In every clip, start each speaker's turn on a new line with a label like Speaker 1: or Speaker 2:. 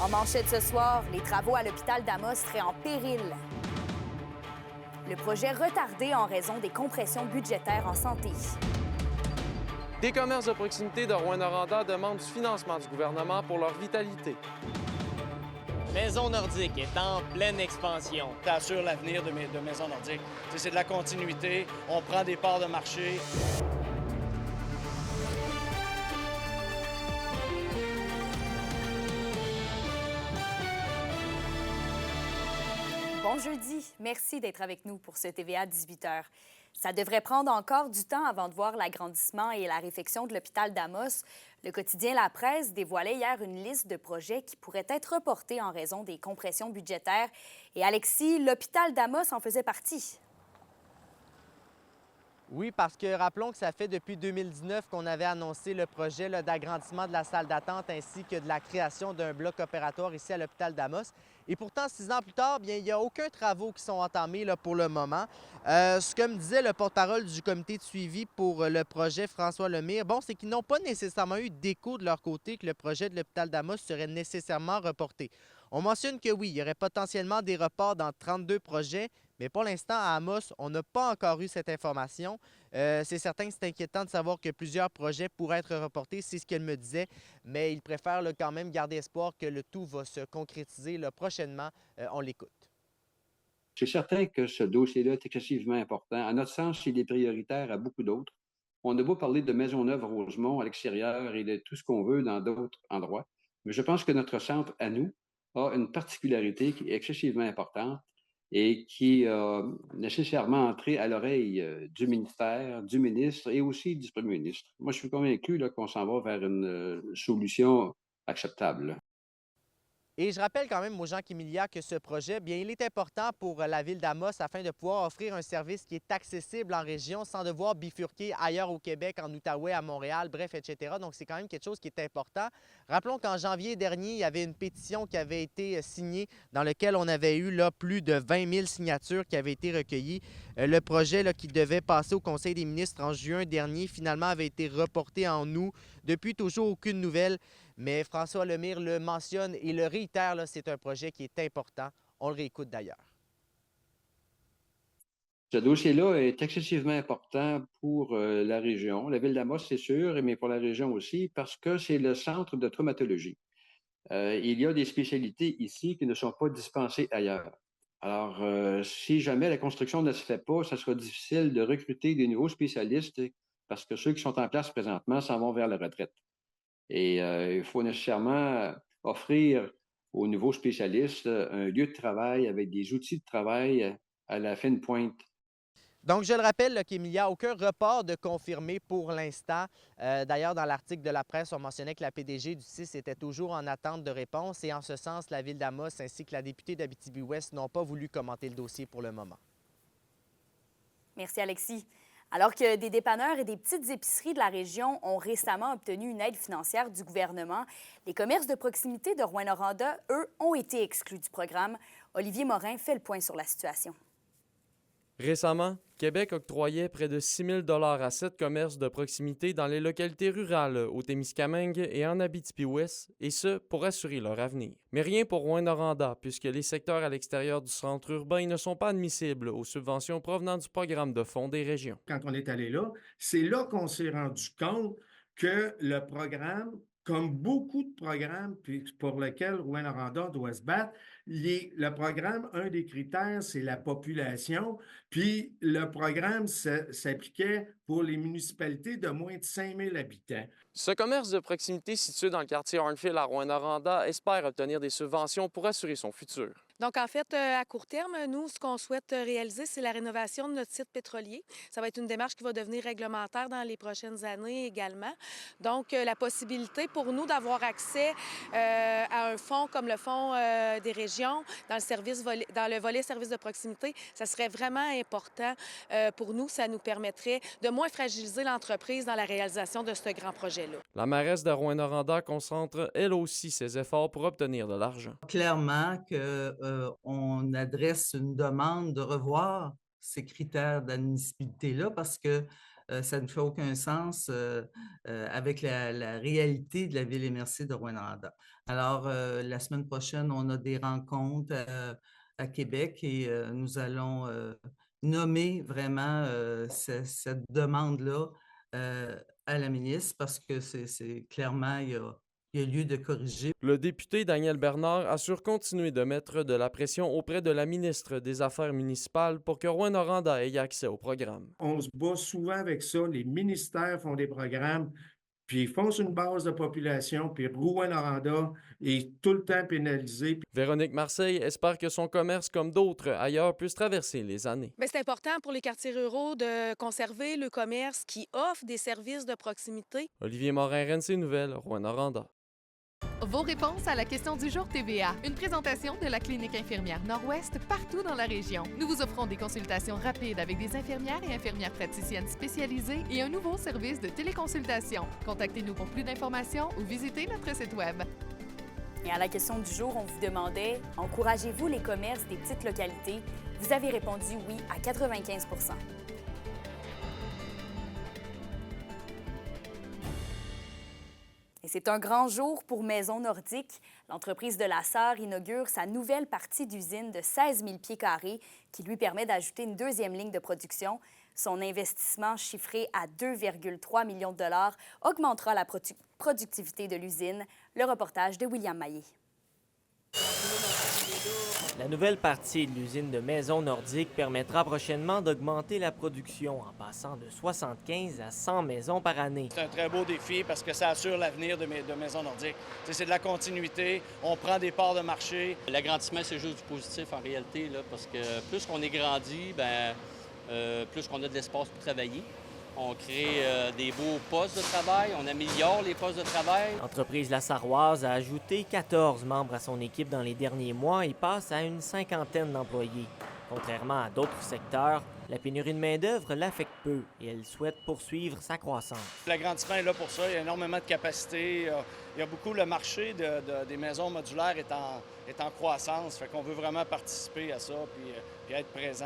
Speaker 1: En manchette ce soir, les travaux à l'hôpital d'Amos seraient en péril. Le projet retardé en raison des compressions budgétaires en santé.
Speaker 2: Des commerces de proximité de Rouyn-Noranda demandent du financement du gouvernement pour leur vitalité.
Speaker 3: Maison Nordique est en pleine expansion.
Speaker 4: Ça assure l'avenir de Maison Nordique. C'est de la continuité, on prend des parts de marché.
Speaker 1: Bon jeudi, merci d'être avec nous pour ce TVA 18h. Ça devrait prendre encore du temps avant de voir l'agrandissement et la réfection de l'hôpital d'Amos. Le quotidien La Presse dévoilait hier une liste de projets qui pourraient être reportés en raison des compressions budgétaires. Et Alexis, l'hôpital d'Amos en faisait partie.
Speaker 5: Oui, parce que rappelons que ça fait depuis 2019 qu'on avait annoncé le projet d'agrandissement de la salle d'attente ainsi que de la création d'un bloc opératoire ici à l'hôpital d'Amos. Et pourtant, 6 ans plus tard, bien, il n'y a aucun travaux qui sont entamés pour le moment. Ce que me disait le porte-parole du comité de suivi pour le projet, François Lemire, bon, c'est qu'ils n'ont pas nécessairement eu d'écho de leur côté que le projet de l'hôpital d'Amos serait nécessairement reporté. On mentionne que oui, il y aurait potentiellement des reports dans 32 projets, mais pour l'instant, à Amos, on n'a pas encore eu cette information. C'est certain que c'est inquiétant de savoir que plusieurs projets pourraient être reportés, c'est ce qu'elle me disait, mais il préfère quand même garder espoir que le tout va se concrétiser prochainement. On l'écoute.
Speaker 6: C'est certain que ce dossier-là est excessivement important. À notre sens, il est prioritaire à beaucoup d'autres. On a beau parler de Maisonneuve-Rosemont à l'extérieur et de tout ce qu'on veut dans d'autres endroits, mais je pense que notre centre, à nous, a une particularité qui est excessivement importante et qui a nécessairement entré à l'oreille du ministère, du ministre et aussi du premier ministre. Moi, je suis convaincu qu'on s'en va vers une solution acceptable, là.
Speaker 5: Et je rappelle quand même aux gens qui miliaient que ce projet, bien, il est important pour la ville d'Amos afin de pouvoir offrir un service qui est accessible en région sans devoir bifurquer ailleurs au Québec, en Outaouais, à Montréal, bref, etc. Donc, c'est quand même quelque chose qui est important. Rappelons qu'en janvier dernier, il y avait une pétition qui avait été signée dans laquelle on avait eu plus de 20 000 signatures qui avaient été recueillies. Le projet qui devait passer au Conseil des ministres en juin dernier, finalement, avait été reporté en août. Depuis, toujours aucune nouvelle. Mais François Lemire le mentionne et le réitère, c'est un projet qui est important. On le réécoute d'ailleurs.
Speaker 6: Ce dossier-là est excessivement important pour la région, la ville d'Amos, c'est sûr, mais pour la région aussi, parce que c'est le centre de traumatologie. Il y a des spécialités ici qui ne sont pas dispensées ailleurs. Alors, si jamais la construction ne se fait pas, ça sera difficile de recruter des nouveaux spécialistes parce que ceux qui sont en place présentement s'en vont vers la retraite. Et il faut nécessairement offrir aux nouveaux spécialistes un lieu de travail avec des outils de travail à la fine pointe.
Speaker 5: Donc, je le rappelle qu'il n'y a aucun report de confirmé pour l'instant. D'ailleurs, dans l'article de la presse, on mentionnait que la PDG du CIS était toujours en attente de réponse et en ce sens, la ville d'Amos ainsi que la députée d'Abitibi-Ouest n'ont pas voulu commenter le dossier pour le moment.
Speaker 1: Merci, Alexis. Alors que des dépanneurs et des petites épiceries de la région ont récemment obtenu une aide financière du gouvernement, les commerces de proximité de Rouyn-Noranda, eux, ont été exclus du programme. Olivier Morin fait le point sur la situation.
Speaker 2: Récemment, Québec octroyait près de 6 000 $ à 7 commerces de proximité dans les localités rurales au Témiscamingue et en Abitibi-Ouest, et ce, pour assurer leur avenir. Mais rien pour Rouyn-Noranda, puisque les secteurs à l'extérieur du centre urbain ne sont pas admissibles aux subventions provenant du programme de fonds des régions.
Speaker 7: Quand on est allé là, c'est là qu'on s'est rendu compte que le programme, comme beaucoup de programmes puis pour lesquels Rouyn-Noranda doit se battre, le programme, un des critères, c'est la population. Puis le programme s'appliquait pour les municipalités de moins de 5 000 habitants.
Speaker 2: Ce commerce de proximité situé dans le quartier Arnfield à Rouyn-Noranda espère obtenir des subventions pour assurer son futur.
Speaker 8: Donc, en fait, à court terme, nous, ce qu'on souhaite réaliser, c'est la rénovation de notre site pétrolier. Ça va être une démarche qui va devenir réglementaire dans les prochaines années également. Donc, la possibilité pour nous d'avoir accès à un fonds comme le Fonds des régions dans le volet services de proximité, ça serait vraiment important pour nous. Ça nous permettrait de moins fragiliser l'entreprise dans la réalisation de ce grand projet-là.
Speaker 2: La mairesse de Rouyn-Noranda concentre, elle aussi, ses efforts pour obtenir de l'argent.
Speaker 9: Clairement qu'on adresse une demande de revoir ces critères d'admissibilité-là parce que ça ne fait aucun sens avec la réalité de la ville immersive de Rouyn-Noranda. Alors, la semaine prochaine, on a des rencontres à Québec et nous allons nommer vraiment cette demande-là à la ministre parce que c'est clairement, il y a lieu de corriger.
Speaker 2: Le député Daniel Bernard assure continuer de mettre de la pression auprès de la ministre des Affaires municipales pour que Rouyn-Noranda ait accès au programme.
Speaker 7: On se bat souvent avec ça. Les ministères font des programmes, puis ils font sur une base de population, puis Rouyn-Noranda est tout le temps pénalisé.
Speaker 2: Véronique Marseille espère que son commerce, comme d'autres ailleurs, puisse traverser les années.
Speaker 8: Bien, c'est important pour les quartiers ruraux de conserver le commerce qui offre des services de proximité.
Speaker 2: Olivier Morin, RNC Nouvelles, Rouyn-Noranda.
Speaker 10: Vos réponses à la question du jour TVA. Une présentation de la Clinique infirmière Nord-Ouest partout dans la région. Nous vous offrons des consultations rapides avec des infirmières et infirmières praticiennes spécialisées et un nouveau service de téléconsultation. Contactez-nous pour plus d'informations ou visitez notre site Web.
Speaker 1: Et à la question du jour, on vous demandait « Encouragez-vous les commerces des petites localités? » Vous avez répondu oui à 95 %. Et c'est un grand jour pour Maison Nordique. L'entreprise de la Sarre inaugure sa nouvelle partie d'usine de 16 000 pieds carrés qui lui permet d'ajouter une deuxième ligne de production. Son investissement, chiffré à 2,3 millions de dollars, augmentera la productivité de l'usine. Le reportage de William Maillé.
Speaker 3: La nouvelle partie de l'usine de Maison Nordique permettra prochainement d'augmenter la production en passant de 75 à 100 maisons par année.
Speaker 4: C'est un très beau défi parce que ça assure l'avenir de Maison Nordique. C'est de la continuité, on prend des parts de marché.
Speaker 11: L'agrandissement, c'est juste du positif en réalité, là, parce que plus qu'on est grandi, plus qu'on a de l'espace pour travailler. On crée des beaux postes de travail, on améliore les postes de travail.
Speaker 3: L'entreprise La Sarroise a ajouté 14 membres à son équipe dans les derniers mois et passe à une cinquantaine d'employés. Contrairement à d'autres secteurs, la pénurie de main-d'œuvre l'affecte peu et elle souhaite poursuivre sa croissance.
Speaker 4: L'agrandissement est là pour ça, il y a énormément de capacité. Il y a beaucoup, le marché des maisons modulaires est en croissance, fait qu'on veut vraiment participer à ça puis être présent.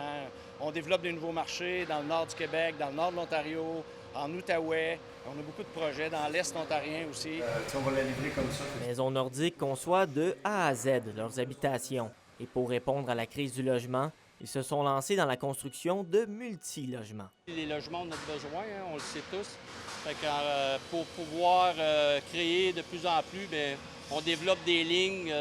Speaker 4: On développe des nouveaux marchés dans le nord du Québec, dans le nord de l'Ontario, en Outaouais. On a beaucoup de projets dans l'Est ontarien aussi.
Speaker 7: On va la livrer comme ça.
Speaker 3: Maison Nordique conçoit de A à Z leurs habitations. Et pour répondre à la crise du logement, ils se sont lancés dans la construction de multi-logements.
Speaker 11: Les logements, on a besoin, hein, on le sait tous. Fait que, pour pouvoir créer de plus en plus, on développe des lignes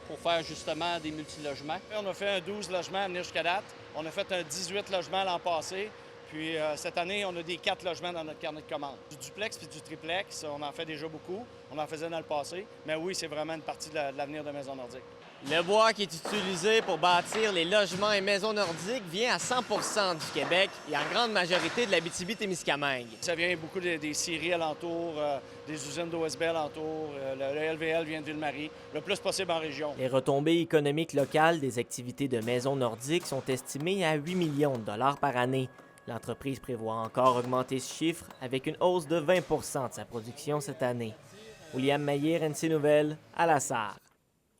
Speaker 11: pour faire justement des multi-logements.
Speaker 4: On a fait un 12 logements à venir jusqu'à date. On a fait un 18 logements l'an passé. Puis cette année, on a des 4 logements dans notre carnet de commandes. Du duplex puis du triplex, on en fait déjà beaucoup. On en faisait dans le passé. Mais oui, c'est vraiment une partie de l'avenir de Maison Nordique.
Speaker 3: Le bois qui est utilisé pour bâtir les logements et maisons nordiques vient à 100 % du Québec et en grande majorité de l'Abitibi-Témiscamingue.
Speaker 4: Ça vient beaucoup des scieries alentours, des usines d'OSB alentours. Le LVL vient de Ville-Marie, le plus possible en région.
Speaker 3: Les retombées économiques locales des activités de Maison Nordique sont estimées à 8 millions de dollars par année. L'entreprise prévoit encore augmenter ce chiffre avec une hausse de 20 % de sa production cette année. William Maillé, RNC Nouvelles, à la Sarre.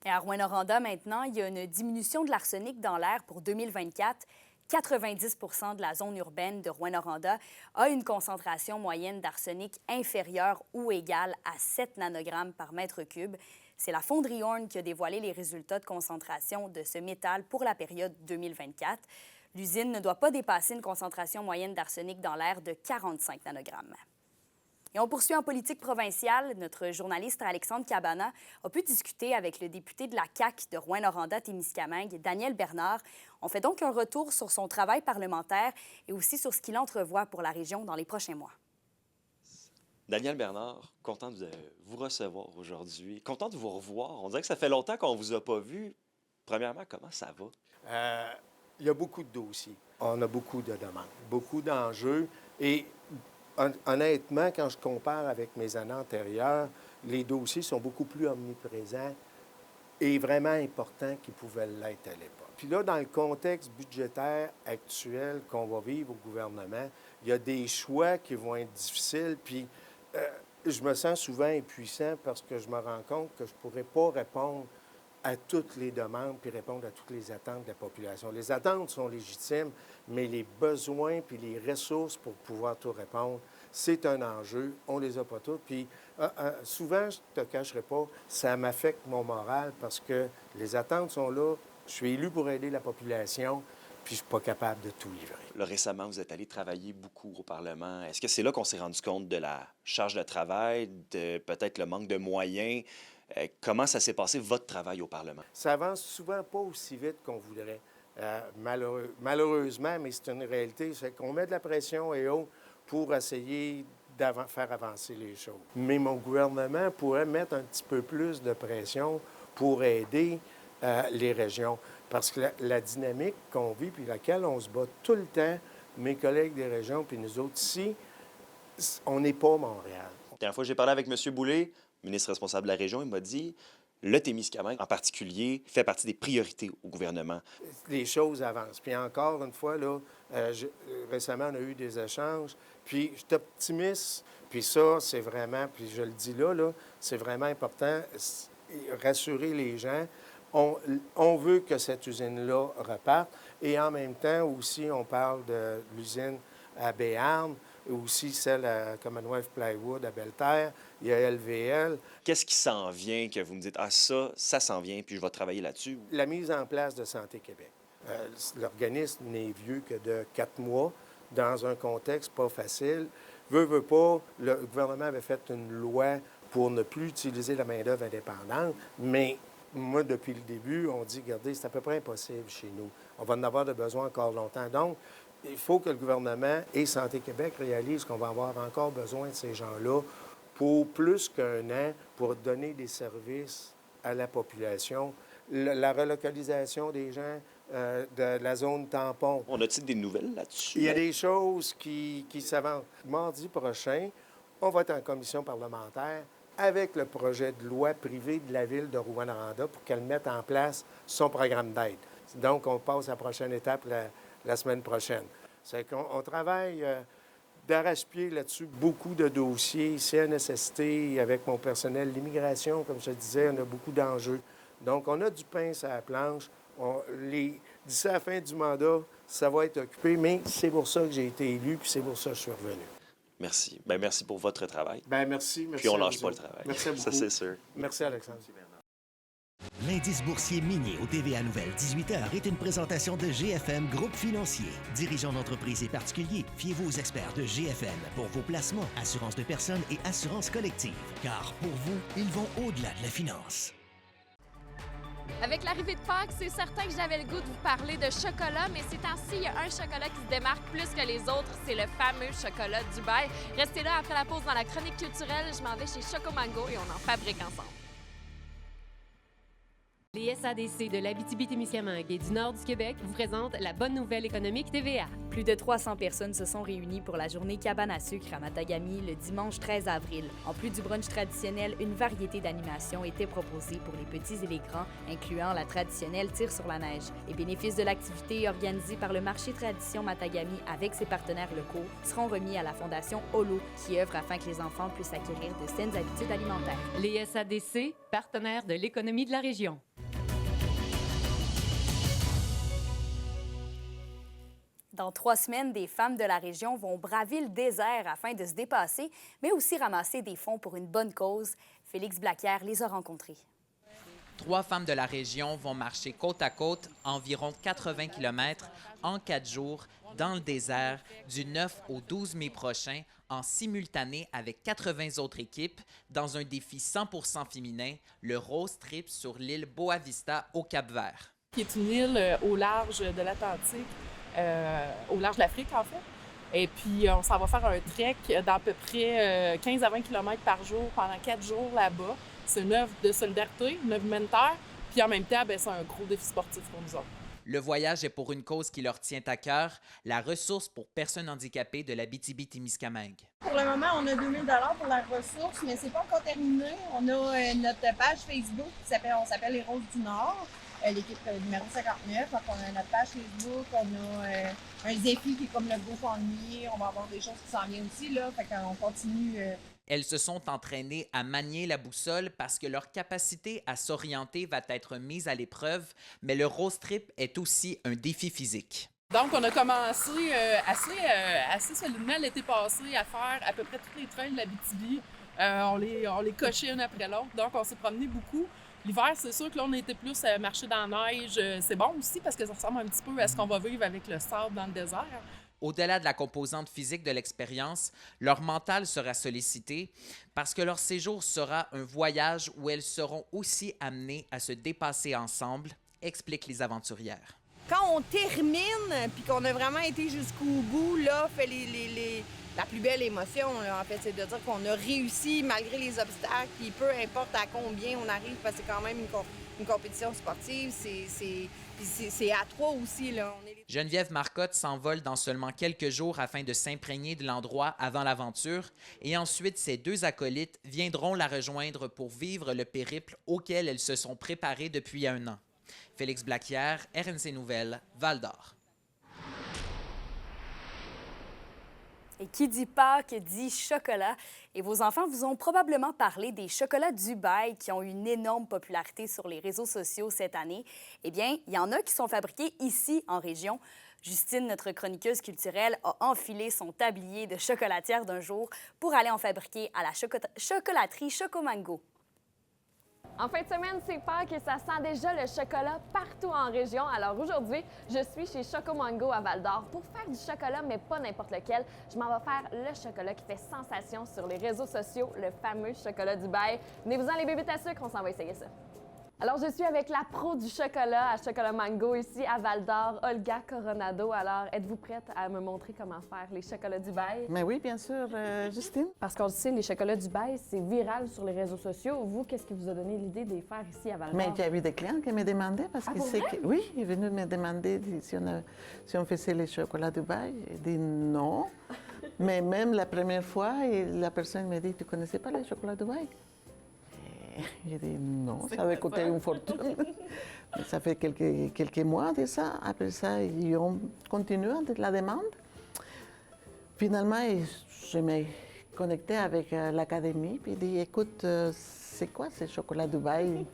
Speaker 1: Et à Rouyn-Noranda, maintenant, il y a une diminution de l'arsenic dans l'air pour 2024. 90 % de la zone urbaine de Rouyn-Noranda a une concentration moyenne d'arsenic inférieure ou égale à 7 nanogrammes par mètre cube. C'est la fonderie Horn qui a dévoilé les résultats de concentration de ce métal pour la période 2024. L'usine ne doit pas dépasser une concentration moyenne d'arsenic dans l'air de 45 nanogrammes. Et on poursuit en politique provinciale. Notre journaliste Alexandre Cabana a pu discuter avec le député de la CAQ de Rouyn-Noranda-Témiscamingue, Daniel Bernard. On fait donc un retour sur son travail parlementaire et aussi sur ce qu'il entrevoit pour la région dans les prochains mois.
Speaker 12: Daniel Bernard, content de vous recevoir aujourd'hui. Content de vous revoir. On dirait que ça fait longtemps qu'on ne vous a pas vu. Premièrement, comment ça va?
Speaker 13: Il y a beaucoup de dossiers. On a beaucoup de demandes, beaucoup d'enjeux. Et honnêtement, quand je compare avec mes années antérieures, les dossiers sont beaucoup plus omniprésents et vraiment importants qu'ils pouvaient l'être à l'époque. Puis là, dans le contexte budgétaire actuel qu'on va vivre au gouvernement, il y a des choix qui vont être difficiles. Puis je me sens souvent impuissant parce que je me rends compte que je ne pourrais pas répondre à toutes les demandes puis répondre à toutes les attentes de la population. Les attentes sont légitimes, mais les besoins puis les ressources pour pouvoir tout répondre, c'est un enjeu. On les a pas toutes. Puis souvent, je ne te cacherai pas, ça m'affecte mon moral parce que les attentes sont là. Je suis élu pour aider la population, puis je ne suis pas capable de tout livrer.
Speaker 12: Là, récemment, vous êtes allé travailler beaucoup au Parlement. Est-ce que c'est là qu'on s'est rendu compte de la charge de travail, de peut-être le manque de moyens? Comment ça s'est passé, votre travail au Parlement?
Speaker 13: Ça avance souvent pas aussi vite qu'on voudrait. Malheureusement, mais c'est une réalité, c'est qu'on met de la pression et autres pour essayer de faire avancer les choses. Mais mon gouvernement pourrait mettre un petit peu plus de pression pour aider les régions. Parce que la dynamique qu'on vit puis laquelle on se bat tout le temps, mes collègues des régions puis nous autres ici, on n'est pas Montréal.
Speaker 12: La dernière fois que j'ai parlé avec M. Boulay, ministre responsable de la région, il m'a dit le Témiscamingue, en particulier, fait partie des priorités au gouvernement.
Speaker 13: Les choses avancent. Puis encore une fois, là, récemment, on a eu des échanges. Puis je suis optimiste. Puis ça, c'est vraiment, puis je le dis là, c'est vraiment important, rassurer les gens. On veut que cette usine-là reparte. Et en même temps, aussi, on parle de l'usine à Béarn, et aussi celle à Commonwealth Plywood à Belle-Terre. Il y a LVL.
Speaker 12: Qu'est-ce qui s'en vient que vous me dites, ah ça s'en vient, puis je vais travailler là-dessus?
Speaker 13: La mise en place de Santé Québec. L'organisme n'est vieux que de 4 mois, dans un contexte pas facile. Veut pas, le gouvernement avait fait une loi pour ne plus utiliser la main-d'œuvre indépendante, mais moi, depuis le début, on dit, regardez, c'est à peu près impossible chez nous. On va en avoir de besoin encore longtemps. Donc, il faut que le gouvernement et Santé Québec réalisent qu'on va avoir encore besoin de ces gens-là pour plus qu'un an pour donner des services à la population. La relocalisation des gens de la zone tampon.
Speaker 12: On a-t-il des nouvelles là-dessus?
Speaker 13: Il y a des choses qui s'avancent. Mardi prochain, on va être en commission parlementaire avec le projet de loi privé de la ville de Rouyn-Noranda pour qu'elle mette en place son programme d'aide. Donc, on passe à la prochaine étape la semaine prochaine. C'est qu'on travaille d'arrache-pied là-dessus. Beaucoup de dossiers, CNSST, avec mon personnel, l'immigration, comme je te disais, on a beaucoup d'enjeux. Donc, on a du pain sur la planche. D'ici à la fin du mandat, ça va être occupé, mais c'est pour ça que j'ai été élu, puis c'est pour ça que je suis revenu.
Speaker 12: Merci. Bien, merci pour votre travail.
Speaker 13: Bien, merci.
Speaker 12: Puis on ne lâche pas le travail.
Speaker 13: Merci beaucoup.
Speaker 12: Ça, c'est sûr.
Speaker 13: Merci, Alexandre.
Speaker 14: L'indice boursier minier au TVA Nouvelle 18h est une présentation de GFM Groupe Financier. Dirigeants d'entreprises et particuliers, fiez-vous aux experts de GFM pour vos placements, assurances de personnes et assurances collectives. Car pour vous, ils vont au-delà de la finance.
Speaker 15: Avec l'arrivée de Pâques, c'est certain que j'avais le goût de vous parler de chocolat, mais ces temps-ci, il y a un chocolat qui se démarque plus que les autres, c'est le fameux chocolat Dubaï. Restez là après la pause dans la chronique culturelle, je m'en vais chez Chocomango et on en fabrique ensemble.
Speaker 16: Les SADC de l'Abitibi-Témiscamingue et du nord du Québec vous présentent la bonne nouvelle économique TVA.
Speaker 1: Plus de 300 personnes se sont réunies pour la journée cabane à sucre à Matagami le dimanche 13 avril. En plus du brunch traditionnel, une variété d'animations était proposée pour les petits et les grands, incluant la traditionnelle tir sur la neige. Les bénéfices de l'activité organisée par le marché Tradition Matagami avec ses partenaires locaux seront remis à la Fondation Holo, qui œuvre afin que les enfants puissent acquérir de saines habitudes alimentaires.
Speaker 16: Les SADC, partenaires de l'économie de la région.
Speaker 1: Dans 3 semaines, des femmes de la région vont braver le désert afin de se dépasser, mais aussi ramasser des fonds pour une bonne cause. Félix Blaquière les a rencontrées.
Speaker 17: 3 femmes de la région vont marcher côte à côte, environ 80 km, en 4 jours, dans le désert, du 9 au 12 mai prochain, en simultané avec 80 autres équipes, dans un défi 100% féminin, le Rose Trip sur l'île Boa Vista au Cap-Vert.
Speaker 18: Qui est une île au large de l'Atlantique. Au large de l'Afrique, en fait. Et puis, on s'en va faire un trek d'à peu près 15 à 20 km par jour pendant 4 jours là-bas. C'est une œuvre de solidarité, une œuvre humanitaire. Puis, en même temps, c'est un gros défi sportif pour nous autres.
Speaker 17: Le voyage est pour une cause qui leur tient à cœur, la ressource pour personnes handicapées de l'Abitibi-Témiscamingue.
Speaker 19: Pour le moment, on a 2 000 $ pour la ressource, mais c'est pas encore terminé. On a notre page Facebook qui s'appelle Les Roses du Nord. L'équipe numéro 59. Donc, on a notre page Facebook, on a un défi qui est comme le GoFundMe. On va avoir des choses qui s'en viennent aussi, là. Fait qu'on continue
Speaker 17: Elles se sont entraînées à manier la boussole parce que leur capacité à s'orienter va être mise à l'épreuve, mais le road trip est aussi un défi physique.
Speaker 18: Donc, on a commencé assez solidement l'été passé à faire à peu près tous les trails de l'Abitibi. On les cochait un après l'autre, donc on s'est promené beaucoup. L'hiver, c'est sûr que là, on était plus à marcher dans la neige. C'est bon aussi parce que ça ressemble un petit peu à ce qu'on va vivre avec le sable dans le désert.
Speaker 17: Au-delà de la composante physique de l'expérience, leur mental sera sollicité parce que leur séjour sera un voyage où elles seront aussi amenées à se dépasser ensemble, expliquent les aventurières.
Speaker 20: Quand on termine, puis qu'on a vraiment été jusqu'au bout, là, fait la plus belle émotion, là, en fait, c'est de dire qu'on a réussi malgré les obstacles, puis peu importe à combien on arrive, parce que c'est quand même une compétition sportive, c'est à trois aussi, là.
Speaker 17: Geneviève Marcotte s'envole dans seulement quelques jours afin de s'imprégner de l'endroit avant l'aventure, et ensuite ses deux acolytes viendront la rejoindre pour vivre le périple auquel elles se sont préparées depuis 1 an. Félix Blaquière, RNC Nouvelles, Val-d'Or.
Speaker 1: Et qui dit Pâques dit chocolat. Et vos enfants vous ont probablement parlé des chocolats Dubaï qui ont une énorme popularité sur les réseaux sociaux cette année. Eh bien, il y en a qui sont fabriqués ici, en région. Justine, notre chroniqueuse culturelle, a enfilé son tablier de chocolatière d'un jour pour aller en fabriquer à la chocolaterie Chocomango.
Speaker 15: En fin de semaine, c'est Pâques et ça sent déjà le chocolat partout en région. Alors aujourd'hui, je suis chez Chocomango à Val-d'Or pour faire du chocolat, mais pas n'importe lequel. Je m'en vais faire le chocolat qui fait sensation sur les réseaux sociaux, le fameux chocolat Dubaï. Venez-vous-en les bébites à sucre, on s'en va essayer ça. Alors, je suis avec la pro du chocolat à Chocomango ici à Val-d'Or, Olga Coronado. Alors, êtes-vous prête à me montrer comment faire les chocolats Dubaï?
Speaker 21: Mais oui, bien sûr, Justine.
Speaker 15: Parce qu'on le sait, les chocolats Dubaï, c'est viral sur les réseaux sociaux. Vous, qu'est-ce qui vous a donné l'idée de les faire ici à Val-d'Or?
Speaker 21: Mais il y a eu des clients qui me demandaient parce que c'est que... Oui, ils sont venus me demander si on faisait les chocolats Dubaï. J'ai dit non. Mais même la première fois, la personne me dit, tu ne connaissais pas les chocolats Dubaï? J'ai dit non, ça avait coûté une fortune. Mais ça fait quelques mois de ça. Après ça, ils ont continué la demande. Finalement, je me connectais avec l'académie et dit écoute, c'est quoi ce chocolat Dubaï?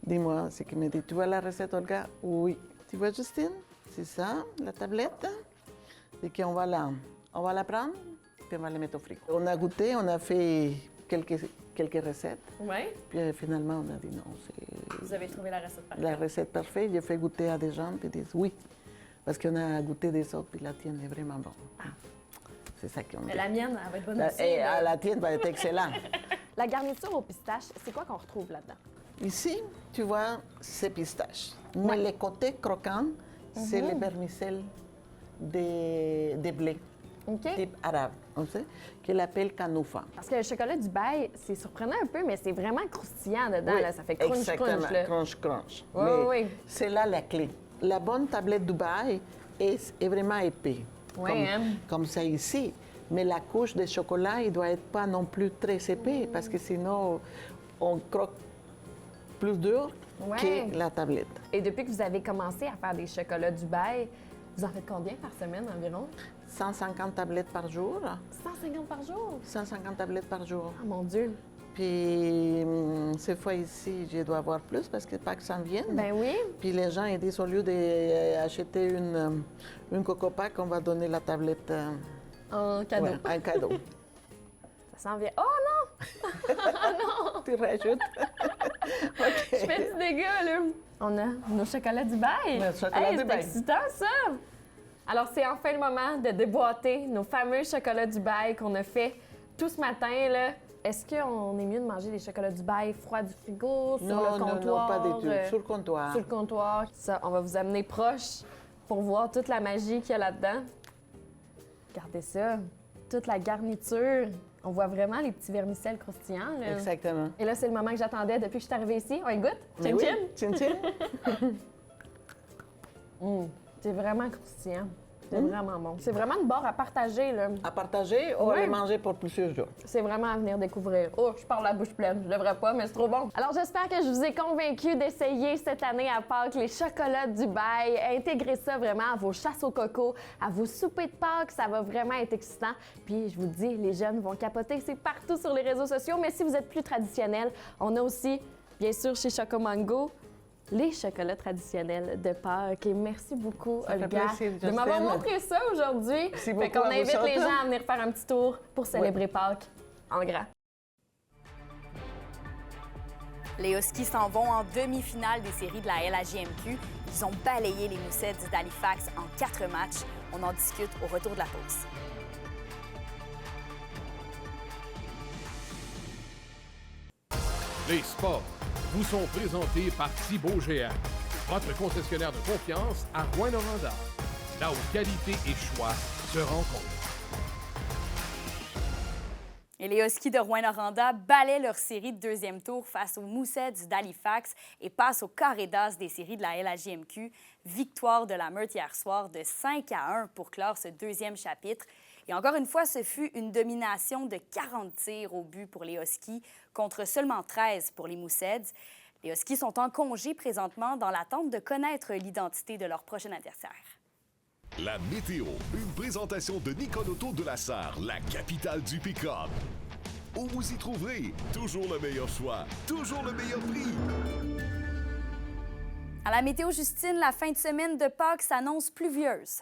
Speaker 21: Dis-moi, c'est qu'il me dit tu vois la recette, Olga? Oui. Tu vois, Justine? C'est ça, la tablette. Et qu'on va la prendre, puis on va la mettre au frigo. On a goûté, on a fait quelques recettes.
Speaker 15: Oui.
Speaker 21: Puis finalement, on a dit non.
Speaker 15: Vous avez trouvé la recette parfaite?
Speaker 21: La recette parfaite. J'ai fait goûter à des gens, puis ils disent oui. Parce qu'on a goûté des autres, puis la tienne est vraiment bonne. Ah. C'est ça qu'on dit.
Speaker 15: La mienne, elle va être bonne aussi.
Speaker 21: Et la tienne va être excellente.
Speaker 15: La garniture aux pistaches, c'est quoi qu'on retrouve là-dedans?
Speaker 21: Ici, tu vois, c'est pistache. Mais le côté croquant, c'est le vermicelle de blé. Type arabe, on sait, qu'il appelle canoufa.
Speaker 15: Parce que le chocolat Dubaï, c'est surprenant un peu, mais c'est vraiment croustillant dedans.
Speaker 21: Oui,
Speaker 15: là. Ça fait crunch,
Speaker 21: exactement,
Speaker 15: crunch.
Speaker 21: Crunch.
Speaker 15: Oui,
Speaker 21: mais
Speaker 15: oui.
Speaker 21: c'est là la clé. La bonne tablette Dubaï est vraiment épais, comme ça ici. Mais la couche de chocolat, il doit être pas non plus très épais, parce que sinon, on croque plus dur que la tablette.
Speaker 15: Et depuis que vous avez commencé à faire des chocolats Dubaï, vous en faites combien par semaine environ?
Speaker 21: 150 tablettes par jour.
Speaker 15: 150 par jour?
Speaker 21: 150 tablettes par jour.
Speaker 15: Oh mon Dieu!
Speaker 21: Puis, cette fois ici, je dois avoir plus parce que Pâques s'en viennent.
Speaker 15: Ben oui.
Speaker 21: Puis les gens, ils disent, au lieu d'acheter une Coco Pack, on va donner la tablette...
Speaker 15: en cadeau.
Speaker 21: Ouais, un cadeau.
Speaker 15: Ça s'en vient. Oh non! Oh non!
Speaker 21: Tu rajoutes.
Speaker 15: OK. Je fais du dégât, là. On a nos chocolats Dubaï.
Speaker 21: Nos chocolats Dubaï.
Speaker 15: C'est excitant, ça! Alors, c'est enfin le moment de déboîter nos fameux chocolats Dubaï qu'on a fait tout ce matin, là. Est-ce qu'on est mieux de manger des chocolats Dubaï froids du frigo, sur le comptoir?
Speaker 21: Non, pas du tout. Sur le comptoir.
Speaker 15: Sur le comptoir. Ça, on va vous amener proche pour voir toute la magie qu'il y a là-dedans. Regardez ça. Toute la garniture. On voit vraiment les petits vermicelles croustillants. Là.
Speaker 21: Exactement.
Speaker 15: Et là, c'est le moment que j'attendais depuis que je suis arrivée ici. On y goûte?
Speaker 21: Chin-chin?
Speaker 15: Oui.
Speaker 21: Chin-chin?
Speaker 15: C'est vraiment croustillant.
Speaker 6: C'est vraiment bon. C'est vraiment une barre à partager, là.
Speaker 21: À partager ou à
Speaker 6: Ouais.
Speaker 21: les manger pour plusieurs jours?
Speaker 6: C'est vraiment à venir découvrir. Oh, je parle la bouche pleine. Je devrais pas, mais c'est trop bon. Alors, j'espère que je vous ai convaincu d'essayer cette année à Pâques les chocolats Dubaï. Intégrez ça vraiment à vos chasses au coco, à vos soupers de Pâques. Ça va vraiment être excitant. Puis, je vous dis, les jeunes vont capoter. C'est partout sur les réseaux sociaux. Mais si vous êtes plus traditionnel, on a aussi, bien sûr, chez Chocomango, les chocolats traditionnels de Pâques. Et merci beaucoup,
Speaker 21: Ça fait
Speaker 6: Olga,
Speaker 21: plaisir,
Speaker 6: de m'avoir
Speaker 21: Justine.
Speaker 6: montré ça aujourd'hui.
Speaker 21: Merci
Speaker 6: Fait
Speaker 21: beaucoup
Speaker 6: qu'on
Speaker 21: à vous
Speaker 6: invite les
Speaker 21: autres.
Speaker 6: gens à venir faire un petit tour pour célébrer Pâques en grand.
Speaker 1: Les Huskies s'en vont en demi-finale des séries de la LHJMQ. Ils ont balayé les Mooseheads d'Halifax en 4 matchs. On en discute au retour de la pause.
Speaker 22: Les sports vous sont présentés par Thibaut GA, votre concessionnaire de confiance à Rouyn-Noranda, là où qualité et choix se rencontrent.
Speaker 1: Et les Huskies de Rouyn-Noranda balaient leur série de deuxième tour face aux Mooseheads d'Halifax et passent au carré d'as des séries de la LHJMQ. Victoire de la Meurthe hier soir de 5-1 pour clore ce deuxième chapitre. Et encore une fois, ce fut une domination de 40 tirs au but pour les Huskies contre seulement 13 pour les Mooseheads. Les Huskies sont en congé présentement dans l'attente de connaître l'identité de leur prochain adversaire.
Speaker 23: La météo, une présentation de Nicole Auto de la Sarre, la capitale du pick-up. Où vous y trouverez toujours le meilleur choix, toujours le meilleur prix.
Speaker 1: À la météo, Justine, la fin de semaine de Pâques s'annonce pluvieuse.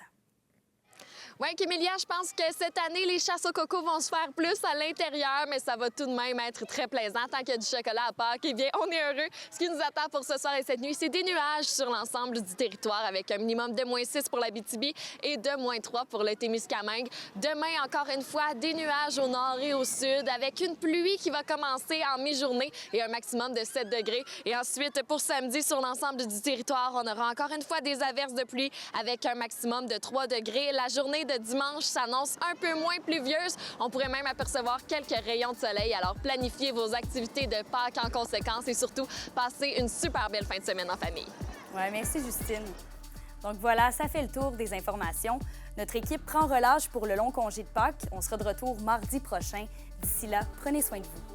Speaker 15: Oui, Kémélia, je pense que cette année, les chasses au coco vont se faire plus à l'intérieur, mais ça va tout de même être très plaisant. Tant qu'il y a du chocolat à Pâques, eh bien, on est heureux. Ce qui nous attend pour ce soir et cette nuit, c'est des nuages sur l'ensemble du territoire avec un minimum de -6 pour l'Abitibi et de -3 pour le Témiscamingue. Demain, encore une fois, des nuages au nord et au sud avec une pluie qui va commencer en mi-journée et un maximum de 7 degrés. Et ensuite, pour samedi, sur l'ensemble du territoire, on aura encore une fois des averses de pluie avec un maximum de 3 degrés. La journée de dimanche s'annonce un peu moins pluvieuse. On pourrait même apercevoir quelques rayons de soleil. Alors, planifiez vos activités de Pâques en conséquence et surtout, passez une super belle fin de semaine en famille.
Speaker 1: Oui, merci, Justine. Donc voilà, ça fait le tour des informations. Notre équipe prend relâche pour le long congé de Pâques. On sera de retour mardi prochain. D'ici là, prenez soin de vous.